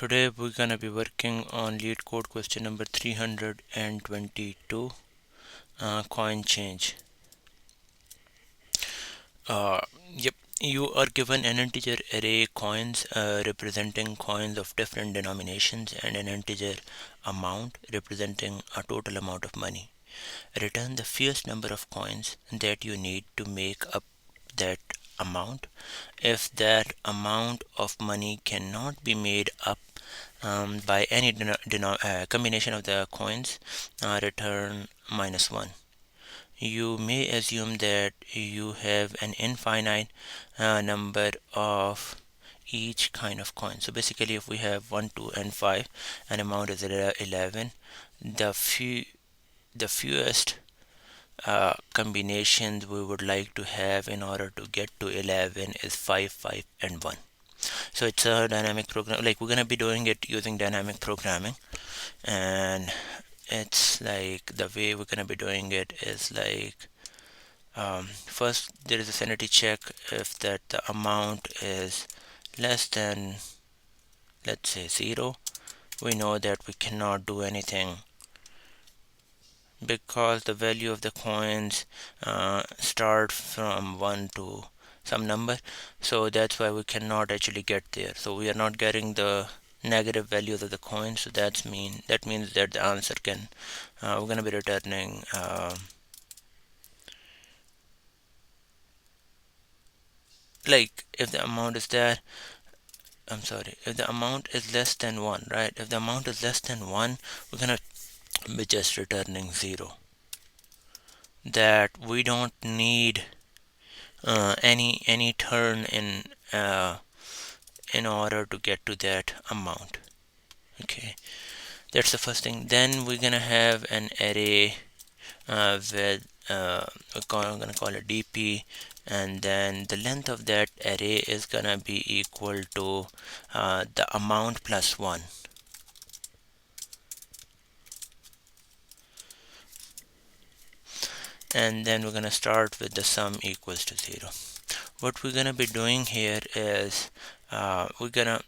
Today we're gonna be working on Leetcode question number 322, coin change. Yep, you are given an integer array coins representing coins of different denominations and an integer amount representing a total amount of money. Return the fewest number of coins that you need to make up that amount. If that amount of money cannot be made up by any combination of the coins, return -1. You may assume that you have an infinite number of each kind of coin. So basically, if we have 1, 2, and 5, and amount is 11, the fewest combinations we would like to have in order to get to 11 is 5, 5, and 1. So it's a dynamic program. Like, we're gonna be doing it using dynamic programming, and it's like the way we're gonna be doing it is like, first there is a sanity check. If that the amount is less than, let's say, 0, we know that we cannot do anything because the value of the coins start from 1 to some number, so that's why we cannot actually get there. So we are not getting the negative values of the coins, so that means that the answer can we're going to be returning like, if the amount is there, if the amount is less than 1, right? If the amount is less than 1, we're going to be just returning 0, that we don't need any turn in order to get to that amount. Okay, that's the first thing. Then we're gonna have an array with I'm gonna call it dp, and then the length of that array is gonna be equal to the amount plus 1. And then we're gonna start with the sum equals to 0. What we're gonna be doing here is we're gonna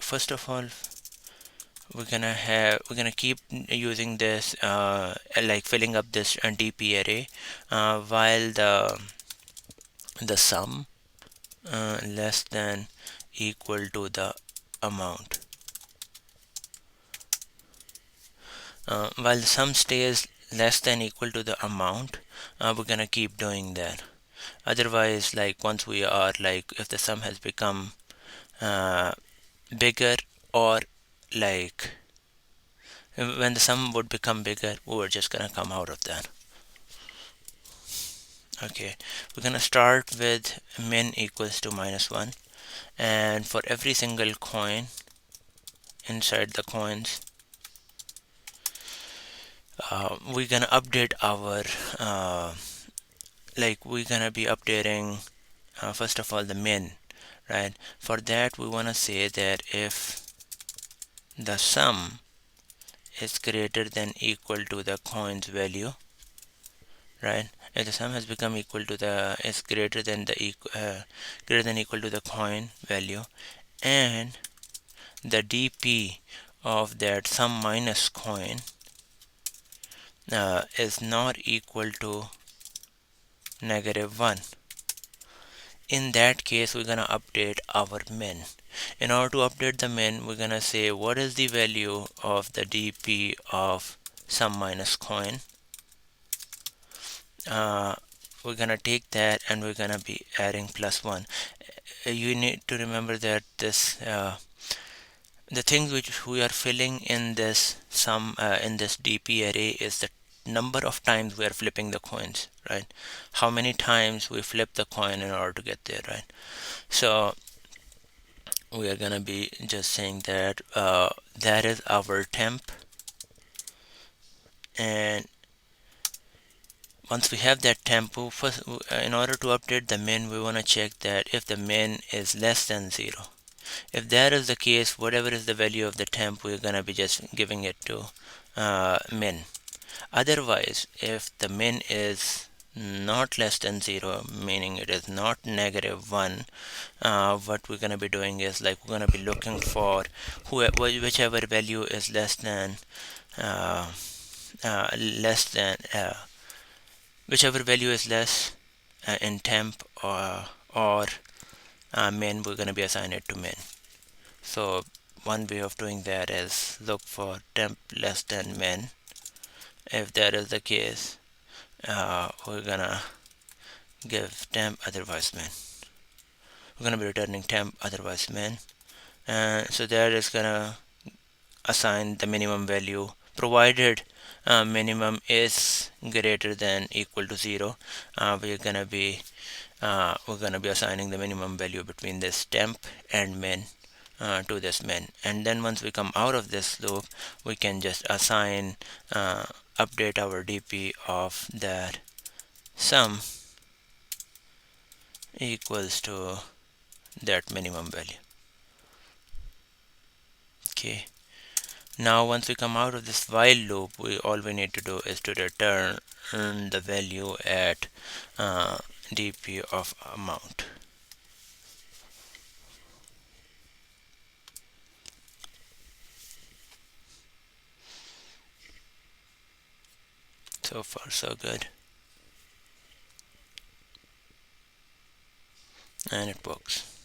first of all, we're gonna keep using this like filling up this dp array while the sum less than equal to the amount. While the sum stays less than equal to the amount, we're gonna keep doing that. Otherwise, like, once we are like, if the sum has become bigger, or like when the sum would become bigger, we're just gonna come out of that. Okay, we're gonna start with min equals to -1, and for every single coin inside the coins, we're gonna update our like, we're gonna be updating first of all the min, right? For that, we want to say that if the sum is greater than equal to the coin's value, right? If the sum has become equal to the is greater than equal to the coin value, and the dp of that sum minus coin is not equal to -1, in that case we're gonna update our min. In order to update the min, we're gonna say what is the value of the dp of sum minus coin. We're gonna take that and we're gonna be adding +1. You need to remember that this the things which we are filling in this sum in this dp array is the number of times we are flipping the coins, right? How many times we flip the coin in order to get there, right? So we are gonna be just saying that that is our temp, and once we have that temp, first, in order to update the min, we want to check that if the min is less than 0. If that is the case, whatever is the value of the temp, we're gonna be just giving it to min. Otherwise, if the min is not less than 0, meaning it is not -1. What we're going to be doing is like we're going to be looking for whichever value is uh, less than whichever value is less in temp or min, we're going to be assigning it to min. So one way of doing that is look for temp less than min. If that is the case, we're gonna give temp otherwise min. We're gonna be returning temp otherwise min, and so that is gonna assign the minimum value provided minimum is greater than equal to 0. We're gonna be assigning the minimum value between this temp and min to this min, and then once we come out of this loop, we can just assign update our dp of that sum equals to that minimum value. Okay, now once we come out of this while loop, all we need to do is to return the value at dp of amount. So far so good, and it works.